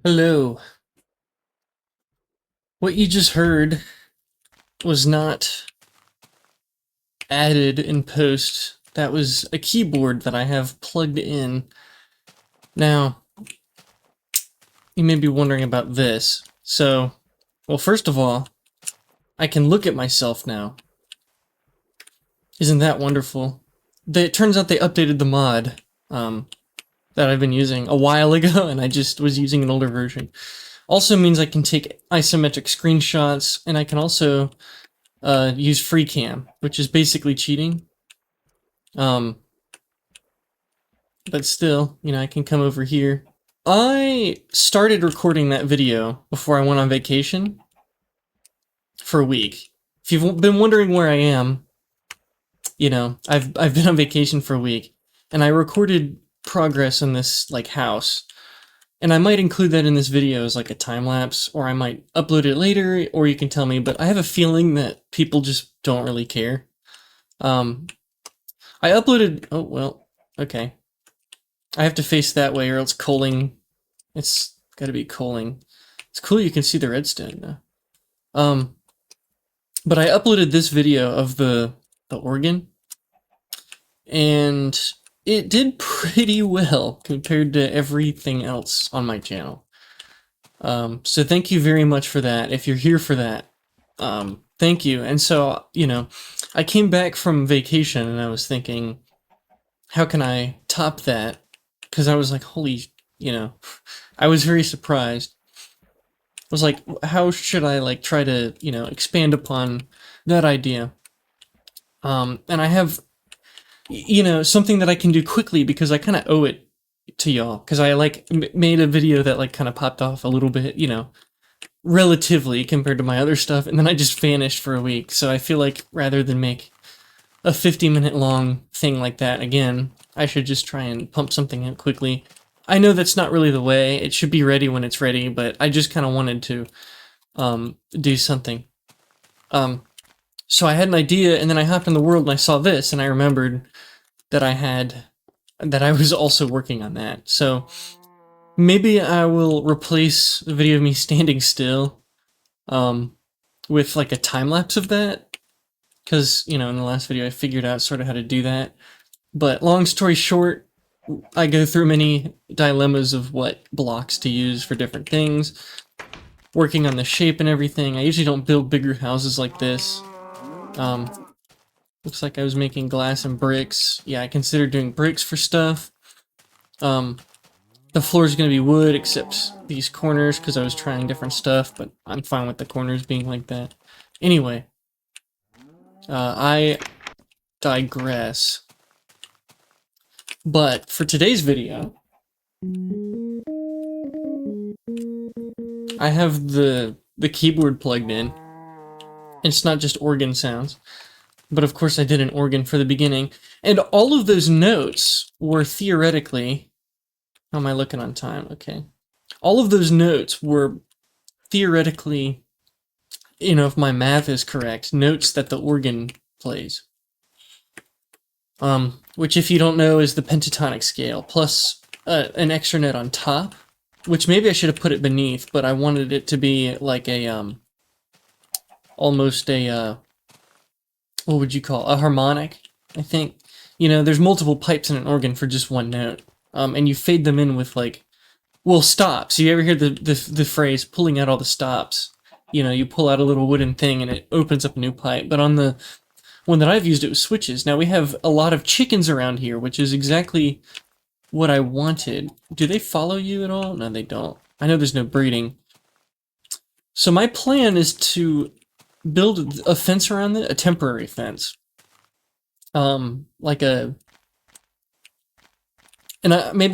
Hello. What you just heard was not added in post. That was a keyboard that I have plugged in. Now, you may be wondering about this. Well, first of all, I can look at myself now. Isn't that wonderful? It turns out they updated the mod that I've been using a while ago, and I just was using an older version. Also means I can take isometric screenshots, and I can also use free cam, which is basically cheating. But still, I can come over here. I started recording that video before I went on vacation for a week. If you've been wondering where I am, I've been on vacation for a week, and I recorded progress in this house. And I might include that in this video as a time lapse, or I might upload it later, or you can tell me, but I have a feeling that people just don't really care. I uploaded, oh, well, okay. I have to face that way or else culling, it's gotta be culling. It's cool you can see the redstone now. But I uploaded this video of the organ, and it did pretty well compared to everything else on my channel. So thank you very much for that. If you're here for that, thank you. And so, I came back from vacation and I was thinking, how can I top that? Because I was like, holy, I was very surprised. I was like, how should I try to, expand upon that idea? And I have, something that I can do quickly because I kind of owe it to y'all. Because I made a video that kind of popped off a little bit, relatively compared to my other stuff. And then I just vanished for a week. So I feel like rather than make a 50-minute long thing like that again, I should just try and pump something out quickly. I know that's not really the way. It should be ready when it's ready, but I just kind of wanted to do something. So I had an idea, and then I hopped in the world and I saw this, and I remembered that I was also working on that. So maybe I will replace the video of me standing still with a time lapse of that, because in the last video I figured out sort of how to do that. But long story short, I go through many dilemmas of what blocks to use for different things, working on the shape and everything. I usually don't build bigger houses like this. Looks like I was making glass and bricks. Yeah, I considered doing bricks for stuff. The floor is going to be wood, except these corners, because I was trying different stuff, but I'm fine with the corners being like that. Anyway, I digress. But for today's video, I have the keyboard plugged in. It's not just organ sounds, but of course I did an organ for the beginning. And all of those notes were theoretically... How am I looking on time? Okay. All of those notes were theoretically, if my math is correct, notes that the organ plays. Which, if you don't know, is the pentatonic scale, plus an extra note on top, which maybe I should have put it beneath, but I wanted it to be like a, almost a, what would you call, a harmonic, I think. There's multiple pipes in an organ for just one note, and you fade them in with stops. You ever hear the phrase, pulling out all the stops? You pull out a little wooden thing and it opens up a new pipe, but on the one that I've used, it was switches. Now we have a lot of chickens around here, which is exactly what I wanted. Do they follow you at all? No, they don't. I know there's no breeding. So my plan is to build a fence around it, a temporary fence. Maybe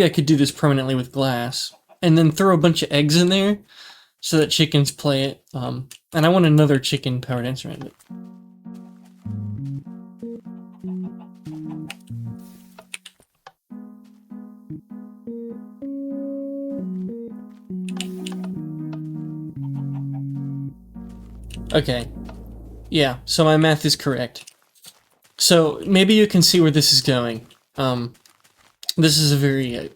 I could do this permanently with glass, and then throw a bunch of eggs in there so that chickens play it. And I want another chicken-powered instrument. Okay, yeah, so my math is correct. So maybe you can see where this is going. This is a very,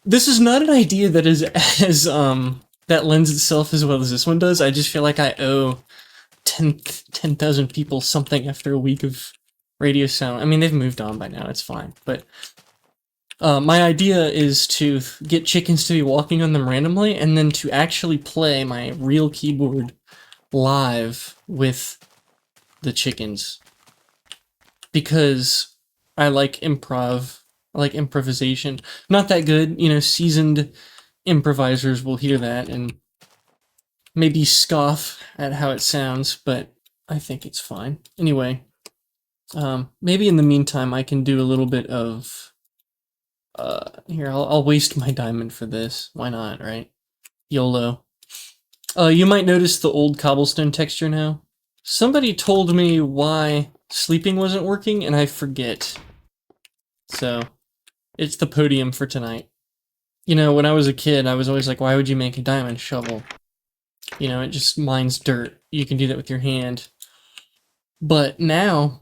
This is not an idea that is as that lends itself as well as this one does. I just feel like I owe 10,000 people something after a week of radio silence. I mean, they've moved on by now. It's fine. But my idea is to get chickens to be walking on them randomly, and then to actually play my real keyboard live with the chickens. Because I like improv. I like improvisation. Not that good, you know, seasoned improvisers will hear that and maybe scoff at how it sounds, but I think it's fine. Anyway, maybe in the meantime I can do a little bit of, here, I'll waste my diamond for this. Why not, right? YOLO. You might notice the old cobblestone texture now. Somebody told me why sleeping wasn't working, and I forget. So, it's the podium for tonight. You know, when I was a kid, I was always like, why would you make a diamond shovel? You know, it just mines dirt. You can do that with your hand. But now,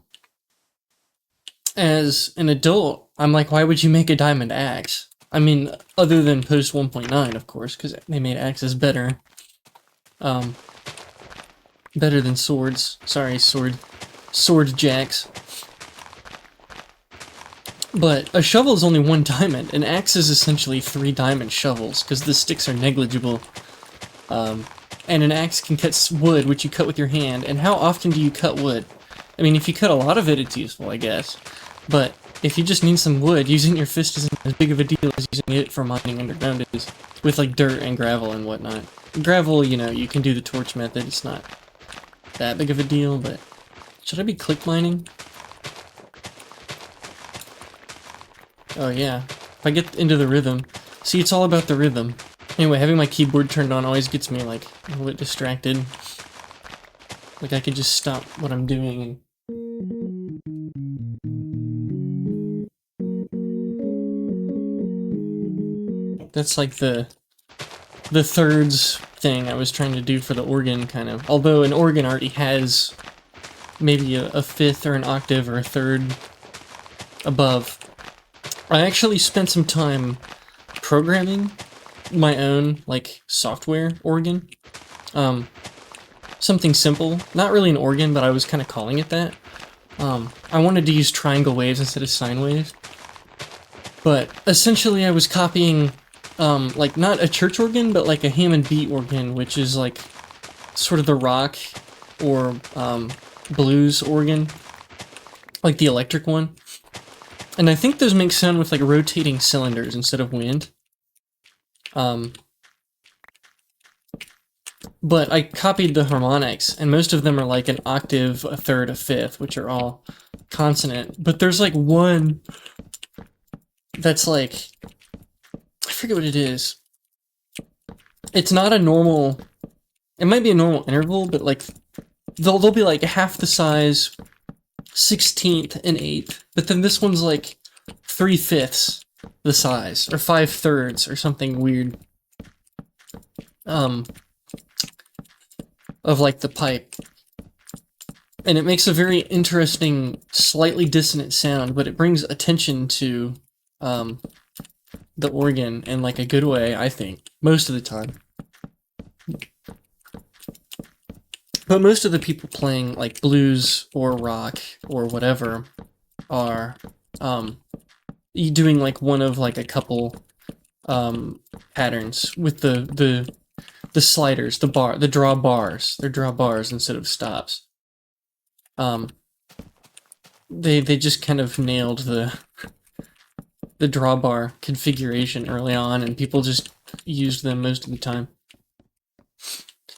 as an adult, I'm like, why would you make a diamond axe? I mean, other than post 1.9, of course, because they made axes better. Better than swords. Sorry, sword jacks. But a shovel is only 1 diamond. An axe is essentially 3 diamond shovels, because the sticks are negligible. And an axe can cut wood, which you cut with your hand. And how often do you cut wood? I mean, if you cut a lot of it, it's useful, I guess. But if you just need some wood, using your fist isn't as big of a deal as using it for mining underground is. With, like, dirt and gravel and whatnot. Gravel, you know, you can do the torch method. It's not that big of a deal, but... Should I be click mining? Oh yeah, if I get into the rhythm. See, it's all about the rhythm. Anyway, having my keyboard turned on always gets me, like, a little bit distracted. Like I could just stop what I'm doing and... That's like the thirds thing I was trying to do for the organ, kind of. Although an organ already has maybe a fifth or an octave or a third above. I actually spent some time programming my own, like, software organ. Something simple. Not really an organ, but I was kind of calling it that. I wanted to use triangle waves instead of sine waves. But essentially I was copying, like, not a church organ, but like a Hammond B organ, which is like sort of the rock or blues organ. Like the electric one. And I think those make sound with, like, rotating cylinders instead of wind. But I copied the harmonics, and most of them are like an octave, a third, a fifth, which are all consonant. But there's, like, one that's, like... I forget what it is. It's not a normal... It might be a normal interval, but, like... They'll be, like, half the size... 16th and 8th, but then this one's like 3/5 the size, or 5/3, or something weird. Of like the pipe. And it makes a very interesting, slightly dissonant sound, but it brings attention to the organ in like a good way, I think, most of the time. But most of the people playing, like, blues or rock or whatever are doing, like, one of, like, a couple patterns with the sliders, the draw bars. They're draw bars instead of stops. They just kind of nailed the drawbar configuration early on, and people just used them most of the time.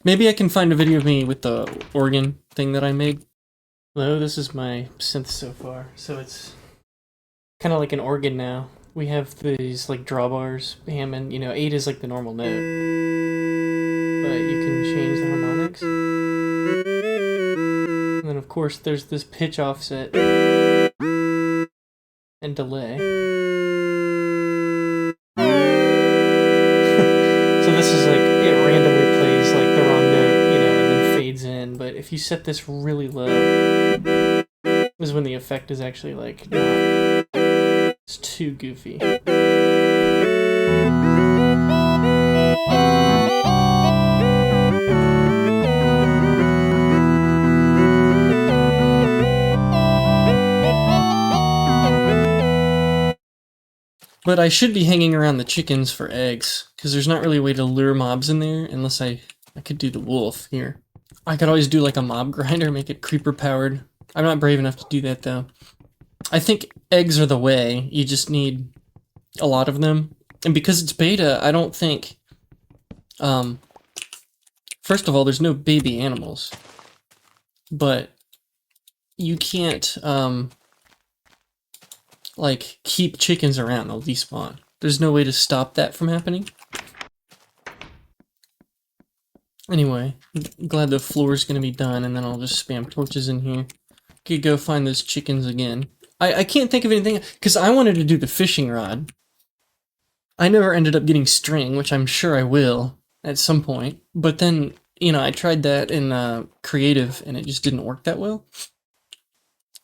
Maybe I can find a video of me with the organ thing that I made. Hello, this is my synth so far. So it's kind of like an organ now. We have these, like, drawbars, Hammond, you know, 8 is like the normal note. But you can change the harmonics. And then, of course, there's this pitch offset and delay. So this is like, it randomly plays like the wrong note, you know, and then fades in. But if you set this really low, is when the effect is actually like, not, it's too goofy. But I should be hanging around the chickens for eggs, because there's not really a way to lure mobs in there unless I could do the wolf here. I could always do like a mob grinder, make it creeper powered. I'm not brave enough to do that though. I think eggs are the way. You just need a lot of them. And because it's beta, I don't think... first of all, there's no baby animals. But you can't, like, keep chickens around. They'll despawn. There's no way to stop that from happening. Anyway, I'm glad the floor's gonna be done, and then I'll just spam torches in here. Could go find those chickens again. I can't think of anything, because I wanted to do the fishing rod. I never ended up getting string, which I'm sure I will at some point. But then, you know, I tried that in creative, and it just didn't work that well.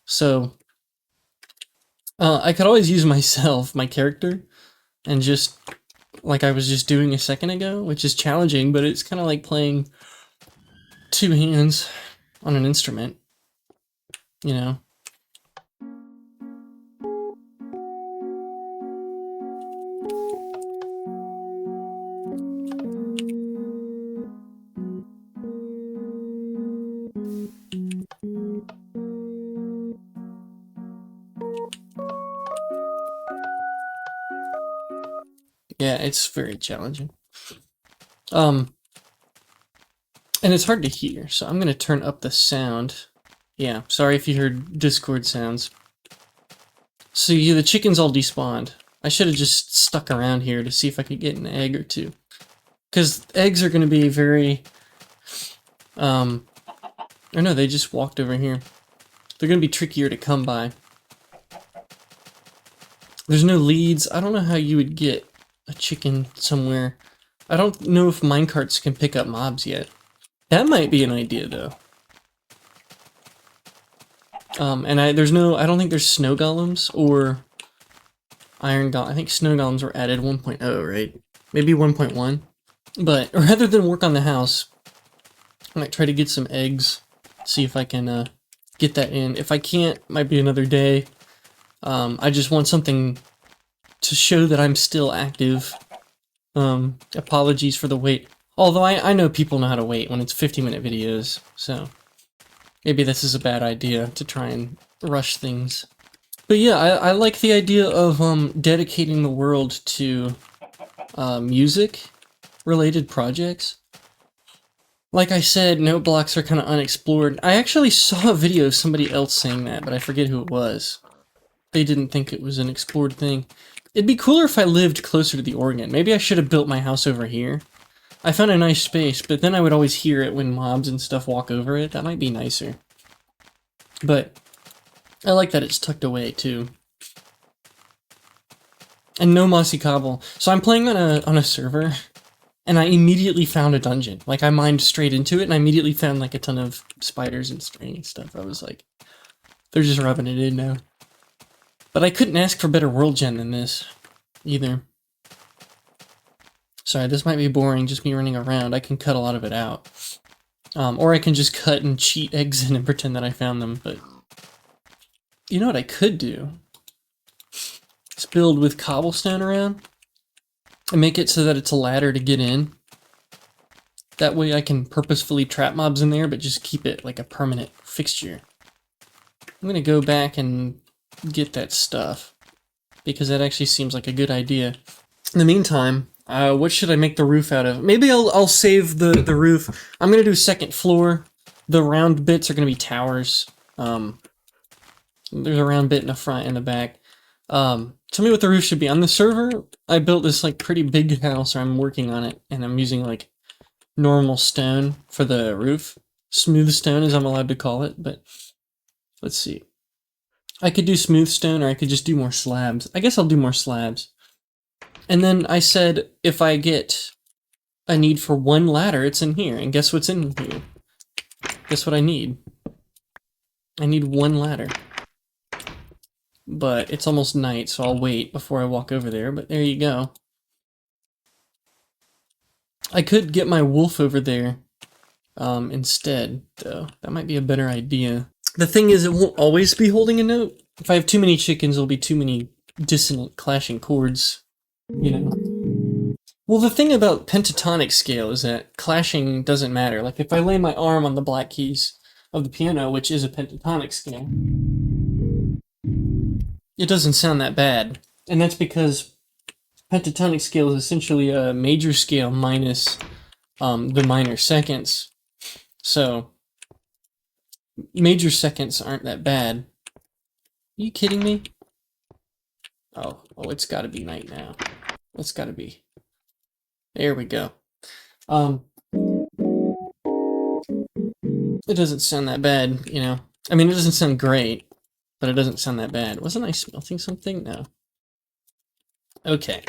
So, I could always use myself, my character, and just, like I was just doing a second ago, which is challenging, but it's kind of like playing two hands on an instrument, you know? Yeah, it's very challenging. And it's hard to hear, so I'm gonna turn up the sound. Yeah, sorry if you heard Discord sounds. So yeah, the chickens all despawned. I should have just stuck around here to see if I could get an egg or two. Because eggs are gonna be very... or no, they just walked over here. They're gonna be trickier to come by. There's no leads. I don't know how you would get a chicken somewhere. I don't know if minecarts can pick up mobs yet. That might be an idea, though. And I don't think there's snow golems or iron golem. I think snow golems were added 1.0, right? Maybe 1.1. But rather than work on the house, I might try to get some eggs. See if I can get that in. If I can't, might be another day. I just want something to show that I'm still active. Apologies for the wait. Although I know people know how to wait when it's 50-minute videos, so maybe this is a bad idea to try and rush things. But yeah, I like the idea of dedicating the world to music-related projects. Like I said, note blocks are kind of unexplored. I actually saw a video of somebody else saying that, but I forget who it was. They didn't think it was an explored thing. It'd be cooler if I lived closer to the organ. Maybe I should have built my house over here. I found a nice space, but then I would always hear it when mobs and stuff walk over it. That might be nicer. But I like that it's tucked away, too. And no mossy cobble. So I'm playing on a server, and I immediately found a dungeon. Like, I mined straight into it, and I immediately found, like, a ton of spiders and string and stuff. I was like, they're just rubbing it in now. But I couldn't ask for better world gen than this, either. Sorry, this might be boring, just me running around. I can cut a lot of it out. Or I can just cut and cheat eggs in and pretend that I found them, but... You know what I could do? Is build with cobblestone around, and make it so that it's a ladder to get in. That way I can purposefully trap mobs in there, but just keep it like a permanent fixture. I'm gonna go back and get that stuff, because that actually seems like a good idea. In the meantime, what should I make the roof out of? Maybe I'll save the roof. I'm gonna do second floor. The round bits are gonna be towers. There's a round bit in the front and the back. Tell me what the roof should be. On the server, I built this like pretty big house, or I'm working on it, and I'm using like normal stone for the roof. Smooth stone, as I'm allowed to call it, but let's see. I could do smooth stone, or I could just do more slabs. I guess I'll do more slabs. And then I said, if I get a need for one ladder, it's in here. And guess what's in here? Guess what I need? I need one ladder. But it's almost night, so I'll wait before I walk over there, but there you go. I could get my wolf over there instead, though. That might be a better idea. The thing is, it won't always be holding a note. If I have too many chickens, there'll be too many dissonant clashing chords, you know. Well, the thing about pentatonic scale is that clashing doesn't matter. Like if I lay my arm on the black keys of the piano, which is a pentatonic scale, it doesn't sound that bad. And that's because pentatonic scale is essentially a major scale minus the minor seconds. So major seconds aren't that bad. Are you kidding me? Oh, it's gotta be night now. It's gotta be. There we go. It doesn't sound that bad, you know. I mean, it doesn't sound great, but it doesn't sound that bad. Wasn't I smelting something? No. Okay.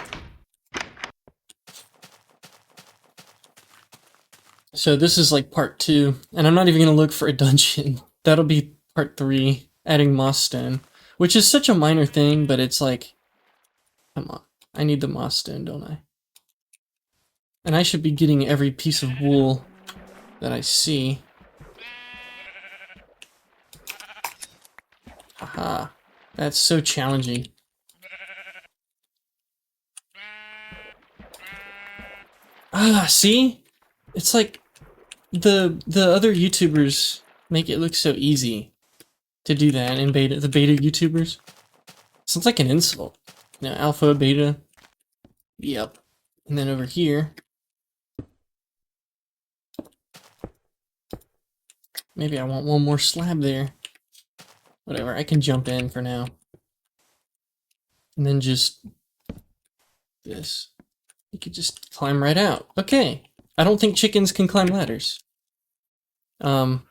So this is like part 2, and I'm not even gonna look for a dungeon. That'll be part 3, adding moss stone, which is such a minor thing, but it's like, come on, I need the moss stone, don't I? And I should be getting every piece of wool that I see. Haha, that's so challenging. Ah, see? It's like the other YouTubers make it look so easy to do that in beta. The beta YouTubers. Sounds like an insult. You know, alpha, beta. Yep. And then over here, maybe I want one more slab there. Whatever, I can jump in for now. And then just this. You could just climb right out. Okay. I don't think chickens can climb ladders. And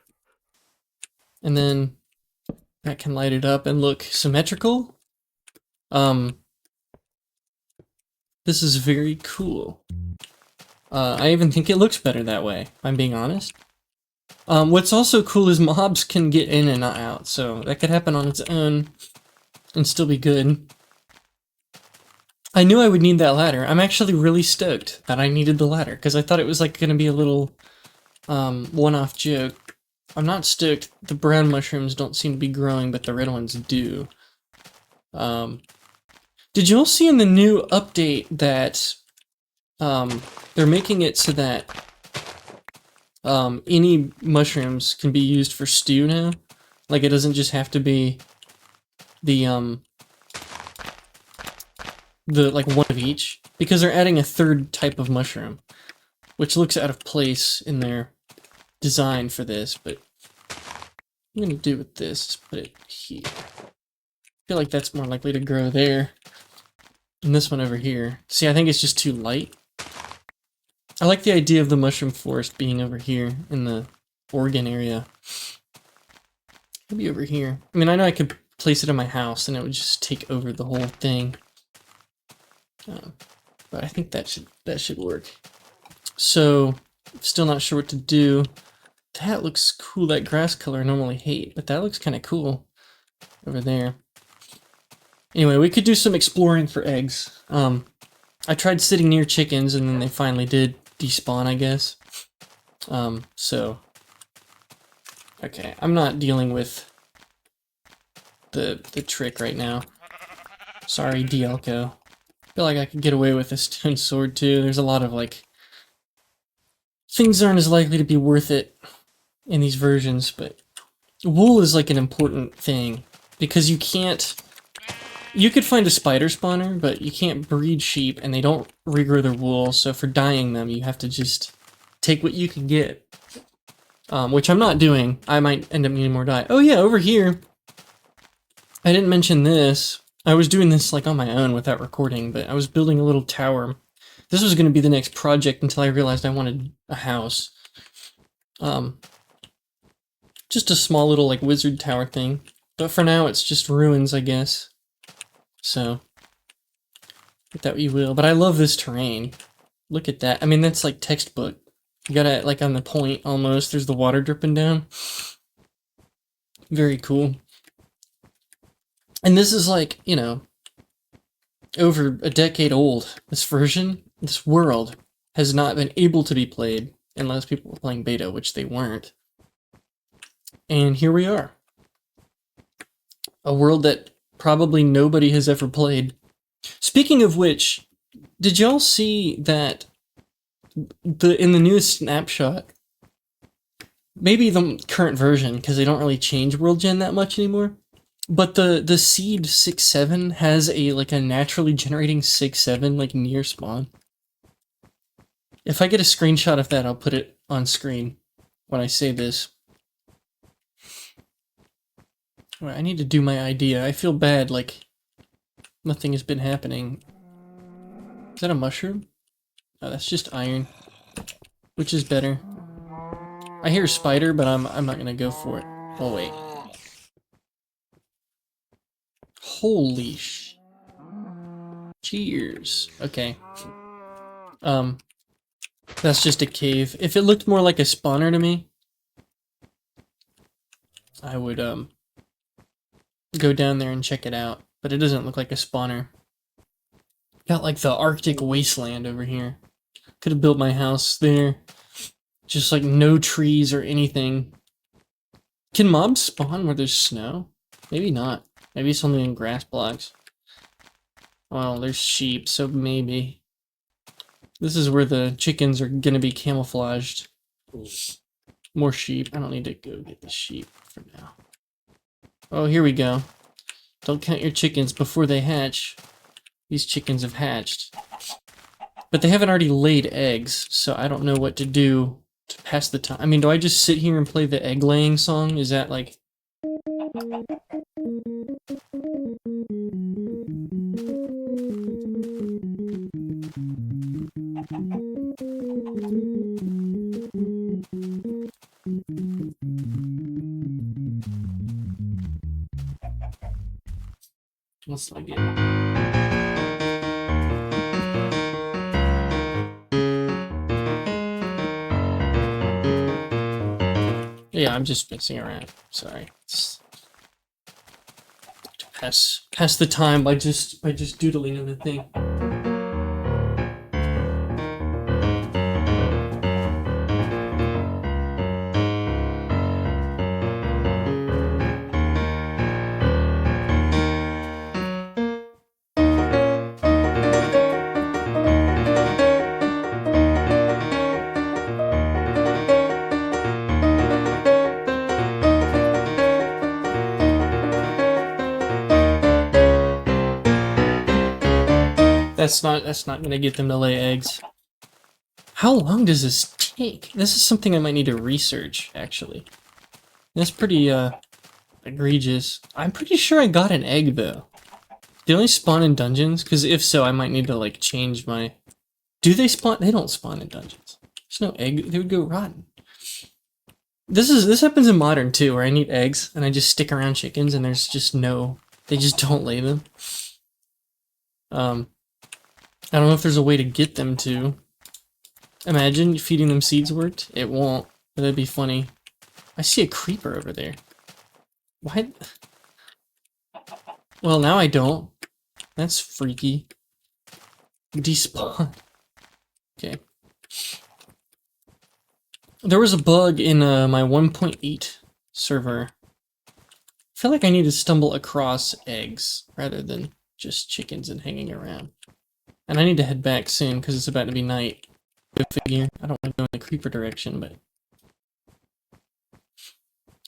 then that can light it up and look symmetrical. This is very cool. I even think it looks better that way, if I'm being honest. What's also cool is mobs can get in and not out, so that could happen on its own and still be good. I knew I would need that ladder. I'm actually really stoked that I needed the ladder, because I thought it was like going to be a little one-off joke. I'm not stoked. The brown mushrooms don't seem to be growing, but the red ones do. Did you all see in the new update that they're making it so that any mushrooms can be used for stew now? Like, it doesn't just have to be the like one of each, because they're adding a third type of mushroom, which looks out of place in their design for this, but I'm gonna do with this is put it here. I feel like that's more likely to grow there. And this one over here. See, I think it's just too light. I like the idea of the mushroom forest being over here in the Oregon area. Maybe over here. I mean, I know I could place it in my house and it would just take over the whole thing. But I think that should work. So, still not sure what to do. That looks cool. That grass color I normally hate, but that looks kind of cool over there. Anyway, we could do some exploring for eggs. I tried sitting near chickens, and then they finally did despawn, I guess. So... Okay, I'm not dealing with the trick right now. Sorry, Dielco. I feel like I could get away with a stone sword, too. There's a lot of, like... Things aren't as likely to be worth it in these versions, but... Wool is, like, an important thing. Because you can't... You could find a spider spawner, but you can't breed sheep, and they don't regrow their wool, so for dyeing them, you have to just take what you can get. Which I'm not doing. I might end up needing more dye. Oh yeah, over here, I didn't mention this. I was doing this like on my own without recording, but I was building a little tower. This was going to be the next project until I realized I wanted a house. Just a small little like wizard tower thing. But for now, it's just ruins, I guess. So, get that what you will. But I love this terrain. Look at that. I mean, that's like textbook. You gotta, like, on the point, almost. There's the water dripping down. Very cool. And this is, like, you know, over a decade old. This version, this world, has not been able to be played unless people were playing beta, which they weren't. And here we are. A world that probably nobody has ever played. Speaking of which, did y'all see that in the newest snapshot, maybe the current version, because they don't really change world gen that much anymore, but the seed 6-7 has a naturally generating 6-7 like near spawn. If I get a screenshot of that, I'll put it on screen when I say this. Well, I need to do my idea. I feel bad, like nothing has been happening. Is that a mushroom? Oh, that's just iron. Which is better? I hear a spider, but I'm not gonna go for it. Oh wait. Holy sh... Cheers. Okay. That's just a cave. If it looked more like a spawner to me, I would, go down there and check it out. But it doesn't look like a spawner. Got like the Arctic wasteland over here. Could have built my house there. Just like no trees or anything. Can mobs spawn where there's snow? Maybe not. Maybe it's only in grass blocks. Well, there's sheep, so maybe. This is where the chickens are gonna be camouflaged. More sheep. I don't need to go get the sheep for now. Oh, here we go. Don't count your chickens before they hatch. These chickens have hatched. But they haven't already laid eggs, so I don't know what to do to pass the time. I mean, do I just sit here and play the egg laying song? Is that like... What's my game? Yeah, I'm just messing around. Sorry. Pass the time by just doodling on the thing. That's not gonna get them to lay eggs. How long does this take? This is something I might need to research, actually. That's pretty, egregious. I'm pretty sure I got an egg, though. They only spawn in dungeons? Because if so, I might need to, like, change my... Do they spawn? They don't spawn in dungeons. There's no egg. They would go rotten. This happens in modern, too, where I need eggs, and I just stick around chickens, and there's just no... They just don't lay them. I don't know if there's a way to get them to. Imagine feeding them seeds worked. It won't, but that'd be funny. I see a creeper over there. Why? Well, now I don't. That's freaky. Despawn. Okay. There was a bug in my 1.8 server. I feel like I need to stumble across eggs rather than just chickens and hanging around. And I need to head back soon because it's about to be night. Go figure. I don't want to go in the creeper direction, but...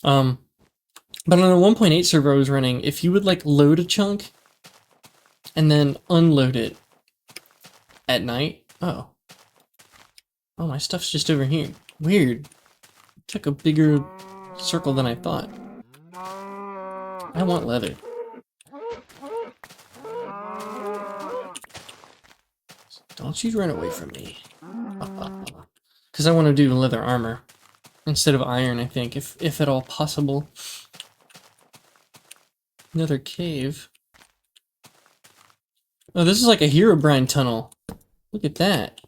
But on a 1.8 server I was running, if you would, like, load a chunk and then unload it at night... Oh. Oh, my stuff's just over here. Weird. It took a bigger circle than I thought. I want leather. Don't you run away from me. Because I want to do leather armor instead of iron, I think, if at all possible. Another cave. Oh, this is like a Herobrine tunnel. Look at that.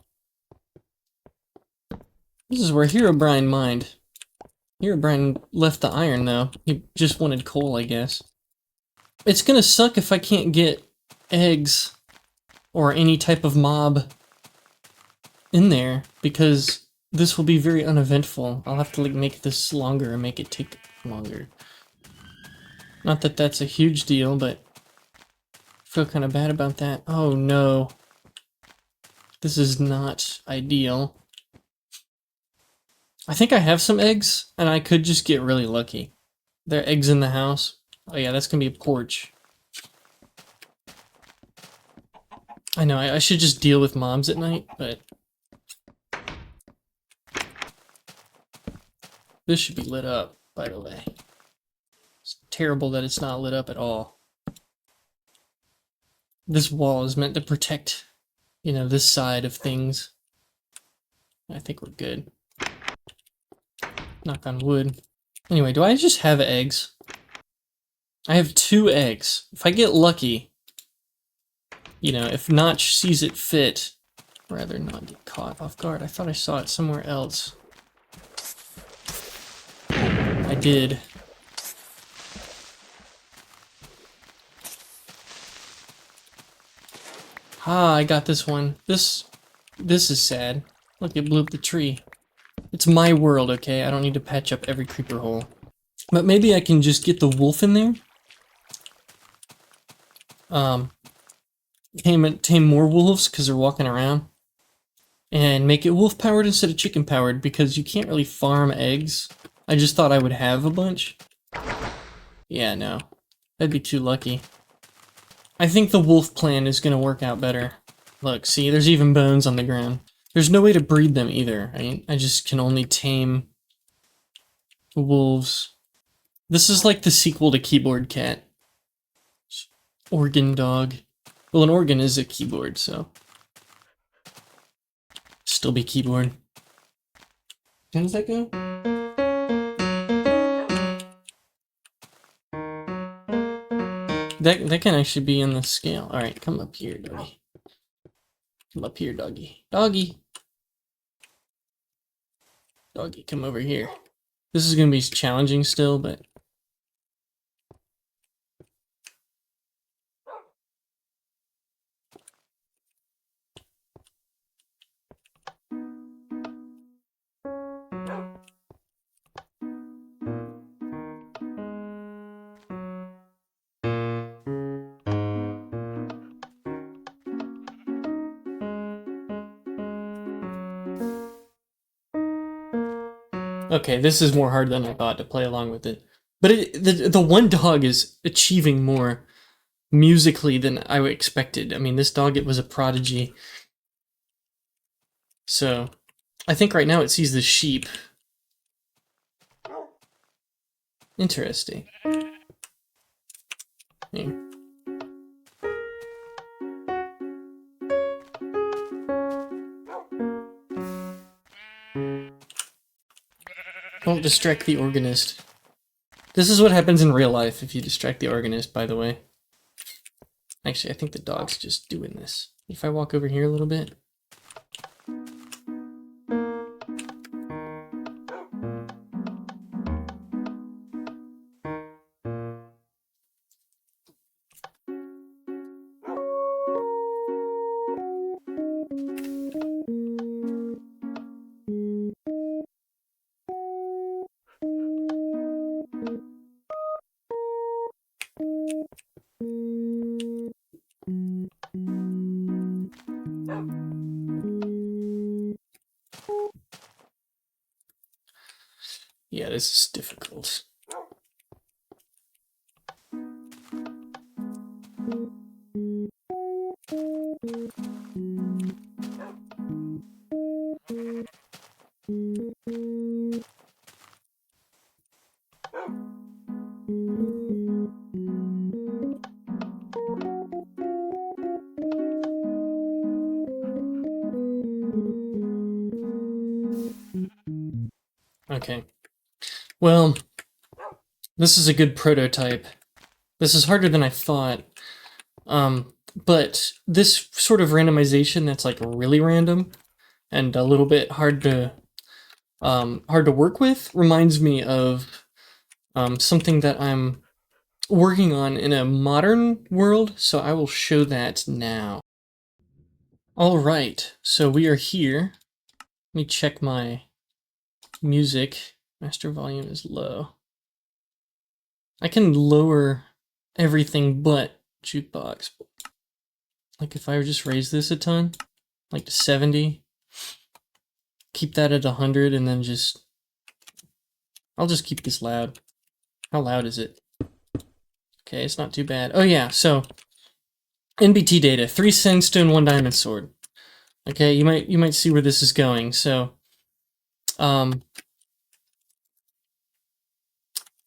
This is where Herobrine mined. Herobrine left the iron, though. He just wanted coal, I guess. It's gonna suck if I can't get eggs or any type of mob in there, because this will be very uneventful. I'll have to like make this longer and make it take longer. Not that that's a huge deal, but feel kind of bad about that. Oh no. This is not ideal. I think I have some eggs, and I could just get really lucky. There are eggs in the house. Oh yeah, that's gonna be a porch. I know, I should just deal with mobs at night, but... This should be lit up, by the way. It's terrible that it's not lit up at all. This wall is meant to protect, you know, this side of things. I think we're good. Knock on wood. Anyway, do I just have eggs? I have 2 eggs. If I get lucky, you know, if Notch sees it fit, rather not get caught off guard. I thought I saw it somewhere else. I did. Ah, I got this one. This is sad. Look, it blew up the tree. It's my world, okay? I don't need to patch up every creeper hole. But maybe I can just get the wolf in there. Tame more wolves because they're walking around. And make it wolf-powered instead of chicken-powered because you can't really farm eggs. I just thought I would have a bunch. Yeah, no. That'd be too lucky. I think the wolf plan is gonna work out better. Look, see, there's even bones on the ground. There's no way to breed them either, right? I just can only tame wolves. This is like the sequel to Keyboard Cat. Organ dog. Well, an organ is a keyboard, so... Still be keyboard. How does that go? That can actually be in the scale. Alright, come up here, doggy. Come up here, doggy. Doggy! Doggy, come over here. This is gonna be challenging still, but... Okay, this is more hard than I thought to play along with it. But the one dog is achieving more musically than I expected. I mean, this dog, it was a prodigy. So, I think right now it sees the sheep. Interesting. Here. Don't distract the organist. This is what happens in real life if you distract the organist, by the way. Actually, I think the dog's just doing this. If I walk over here a little bit. Yeah, this is difficult. Okay. Well, this is a good prototype. This is harder than I thought. But this sort of randomization that's like really random and a little bit hard to work with reminds me of something that I'm working on in a modern world, so I will show that now. All right, so we are here. Let me check my music. Master volume is low. I can lower everything but jukebox. Like if I would just raise this a ton, like to 70, keep that at 100, and then I'll just keep this loud. How loud is it? Okay, it's not too bad. Oh yeah, so NBT data, 3 sandstone, 1 diamond sword. Okay, you might see where this is going. So,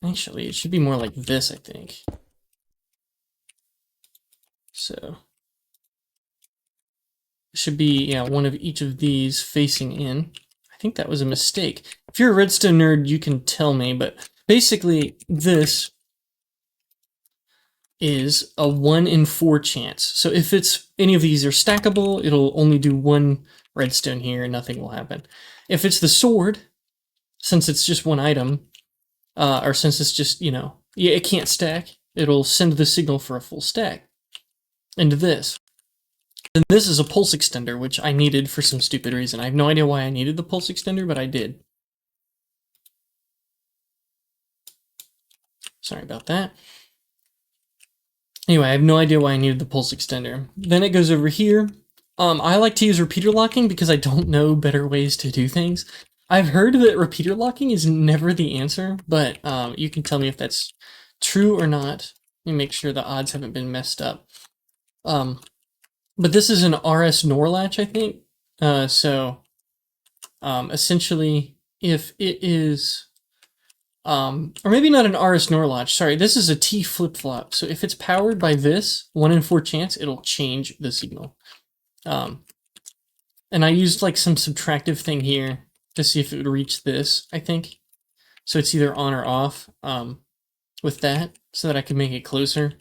actually, it should be more like this, I think. So, it should be, yeah, one of each of these facing in. I think that was a mistake. If you're a redstone nerd, you can tell me, but basically, this is a 1 in 4 chance. So if any of these are stackable, it'll only do 1 redstone here and nothing will happen. If it's the sword, since it's just 1 item, or since it's just, it can't stack, it'll send the signal for a full stack into this. And this is a pulse extender, which I needed for some stupid reason. I have no idea why I needed the pulse extender, but I did. Sorry about that. Anyway, I have no idea why I needed the pulse extender. Then it goes over here. I like to use repeater locking because I don't know better ways to do things. I've heard that repeater locking is never the answer, but you can tell me if that's true or not. Let me make sure the odds haven't been messed up. But this is an RS NOR latch, I think. Essentially, if it is... or maybe not an RS NOR latch, sorry, this is a T flip-flop. So if it's powered by this, 1 in 4 chance, it'll change the signal. And I used like some subtractive thing here to see if it would reach this, I think. So it's either on or off with that, so that I can make it closer.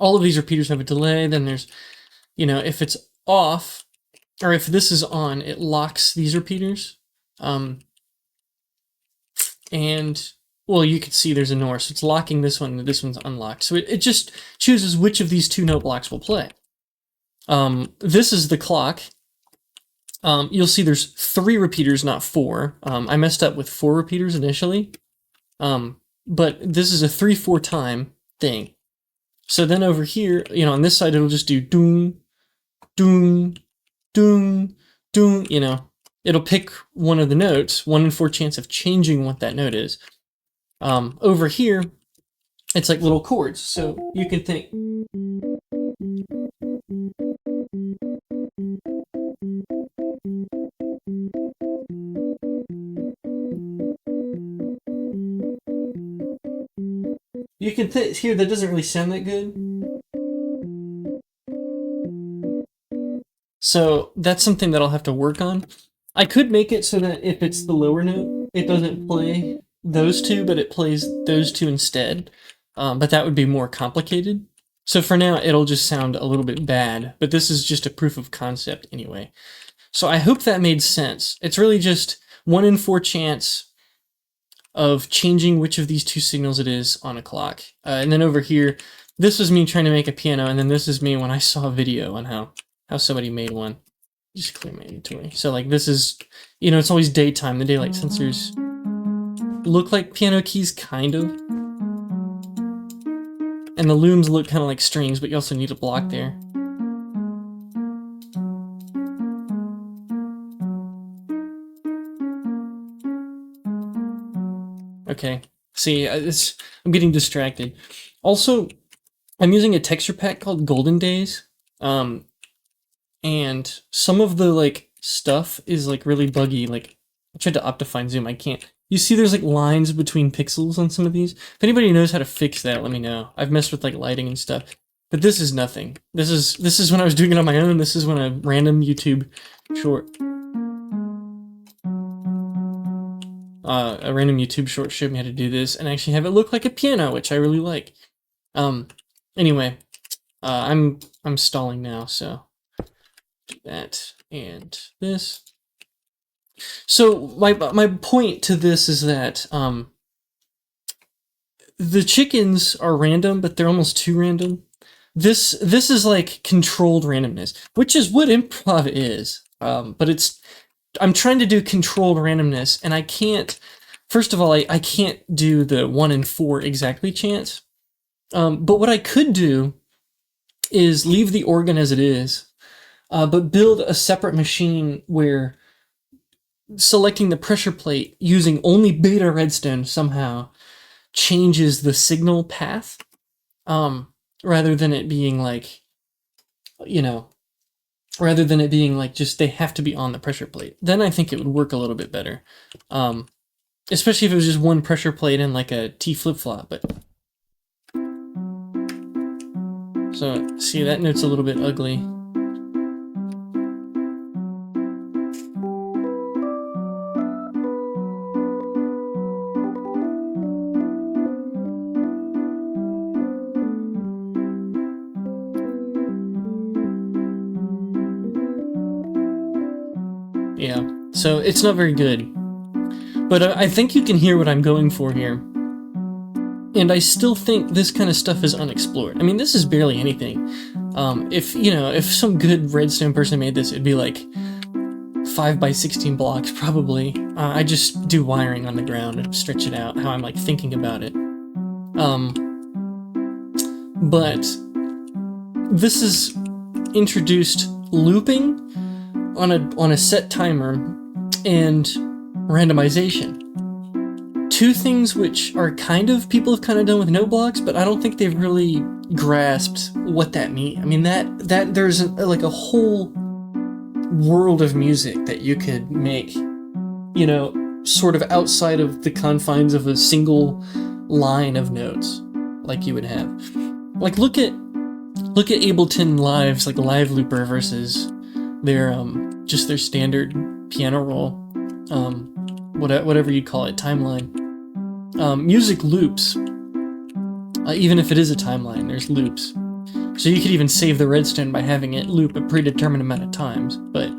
All of these repeaters have a delay, then there's, if it's off, or if this is on, it locks these repeaters. And, well, you can see there's a NOR, so it's locking this one, and this one's unlocked. So it just chooses which of these 2 note blocks will play. This is the clock. You'll see there's 3 repeaters, not 4. I messed up with 4 repeaters initially. But this is a 3-4 time thing. So then over here, on this side, it'll just do doom, doom, doom, doom, It'll pick one of the notes, 1 in 4 chance of changing what that note is. Over here, it's like little chords. So you can think. You can here, that doesn't really sound that good. So that's something that I'll have to work on. I could make it so that if it's the lower note, it doesn't play those 2, but it plays those 2 instead. But that would be more complicated. So for now, it'll just sound a little bit bad, but this is just a proof of concept anyway. So I hope that made sense. It's really just 1 in 4 chance of changing which of these 2 signals it is on a clock. And then over here, this was me trying to make a piano, and then this is me when I saw a video on how somebody made one. Just clear my inventory. So like this is, it's always daytime. The daylight sensors look like piano keys, kind of. And the looms look kind of like strings, but you also need a block there. Okay, see, I'm getting distracted. Also, I'm using a texture pack called Golden Days. And some of the stuff is really buggy. Like I tried to optifine zoom, I can't. You see there's lines between pixels on some of these. If anybody knows how to fix that, let me know. I've messed with lighting and stuff. But this is nothing. This is when I was doing it on my own. This is when a random YouTube short showed me how to do this and actually have it look like a piano, which I really like. Anyway, I'm stalling now, so do that and this. So my point to this is that the chickens are random, but they're almost too random. This is like controlled randomness, which is what improv is. But I'm trying to do controlled randomness, and I can't. First of all, I can't do the 1 in 4 exactly chance. But what I could do is leave the organ as it is, but build a separate machine where selecting the pressure plate using only beta redstone somehow changes the signal path, rather than it being like, you know, rather than it being like just they have to be on the pressure plate. Then I think it would work a little bit better. Especially if it was just one pressure plate and like a T flip-flop. But so see, that note's a little bit ugly. Yeah, so it's not very good. But I think you can hear what I'm going for here. And I still think this kind of stuff is unexplored. I mean, this is barely anything. If some good redstone person made this, it'd be like 5 by 16 blocks, probably. I just do wiring on the ground and stretch it out how I'm like thinking about it. But this is introduced looping on a set timer and randomization. Two things which are people have kind of done with note blocks, but I don't think they've really grasped what that means. I mean, that there's like a whole world of music that you could make, sort of outside of the confines of a single line of notes, like you would have. Like look at Ableton Live's like Live Looper versus their just their standard piano roll, whatever you call it, timeline. Music loops. Even if it is a timeline, there's loops. So you could even save the redstone by having it loop a predetermined amount of times. But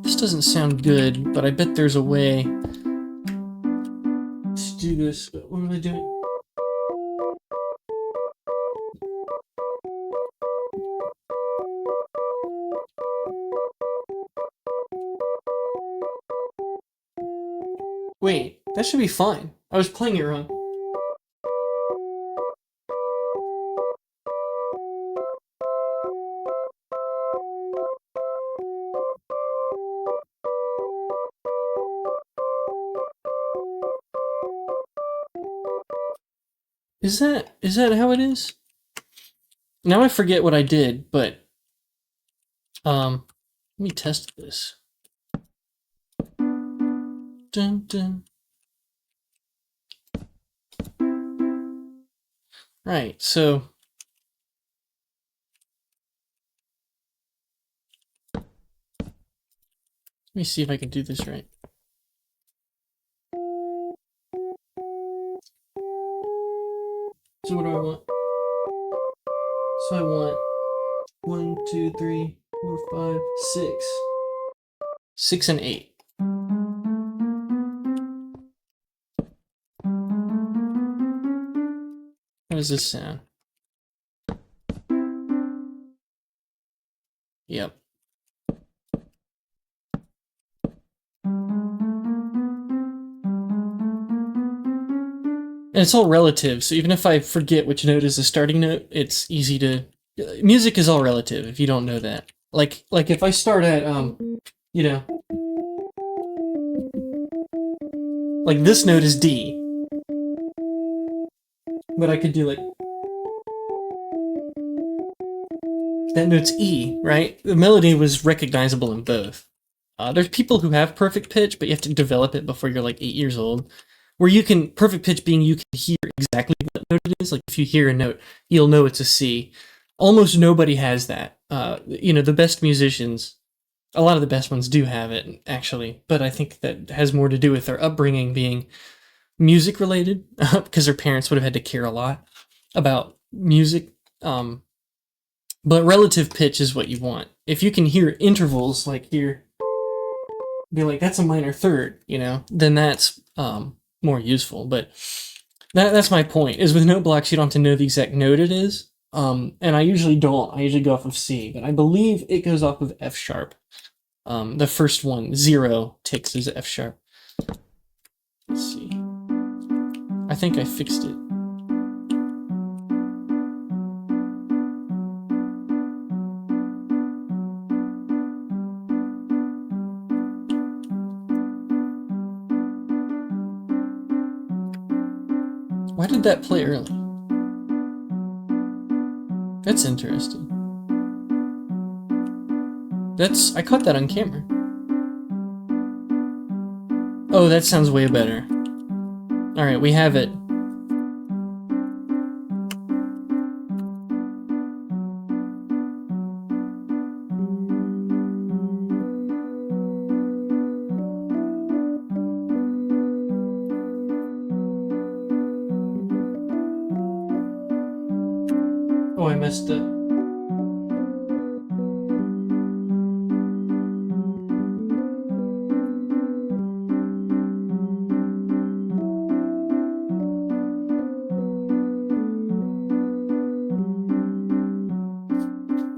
this doesn't sound good, but I bet there's a way to do this. What am I doing? Wait, that should be fine. I was playing it wrong. Is that how it is? Now I forget what I did, but let me test this. Dun, dun. Right, so let me see if I can do this right. So what do I want? So I want 1, 2, 3, 4, 5, 6. 6 and 8. How does this sound? Yep. And it's all relative, so even if I forget which note is the starting note, it's easy to... Music is all relative, if you don't know that. Like if I start at, like this note is D. But I could do like... That note's E, right? The melody was recognizable in both. There's people who have perfect pitch, but you have to develop it before you're like 8 years old. Where you can, perfect pitch being you can hear exactly what note it is. Like if you hear a note, you'll know it's a C. Almost nobody has that. The best musicians, a lot of the best ones do have it, actually. But I think that has more to do with their upbringing being music related, because their parents would have had to care a lot about music. But relative pitch is what you want. If you can hear intervals like here, be like, that's a minor third, then that's more useful. But that's my point, is with note blocks, you don't have to know the exact note it is. And I usually don't. I usually go off of C, but I believe it goes off of F sharp. The first one, 0 ticks is F sharp. Let's see. I think I fixed it. Why did that play early? That's interesting. I caught that on camera. Oh, that sounds way better. Alright, we have it. Oh, I messed up.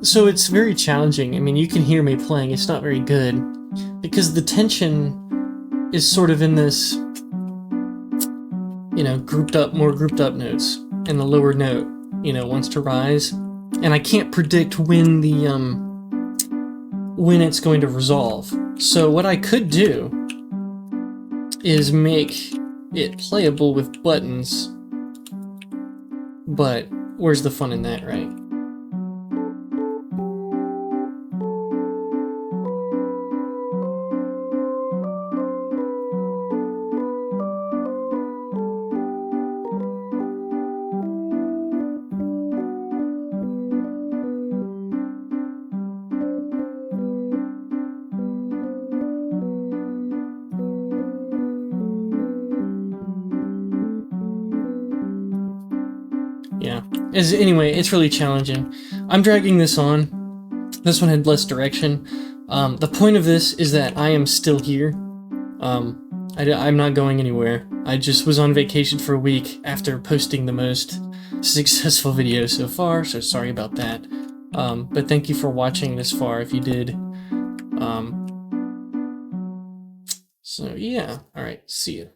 So it's very challenging. I mean, you can hear me playing. It's not very good because the tension is sort of in this, you know, more grouped up notes, and the lower note, you know, wants to rise, and I can't predict when when it's going to resolve. So what I could do is make it playable with buttons, but where's the fun in that, right? Yeah. Anyway, it's really challenging. I'm dragging this on. This one had less direction. The point of this is that I am still here. I'm not going anywhere. I just was on vacation for a week after posting the most successful video so far, so sorry about that. But thank you for watching this far if you did. So yeah, alright, see you.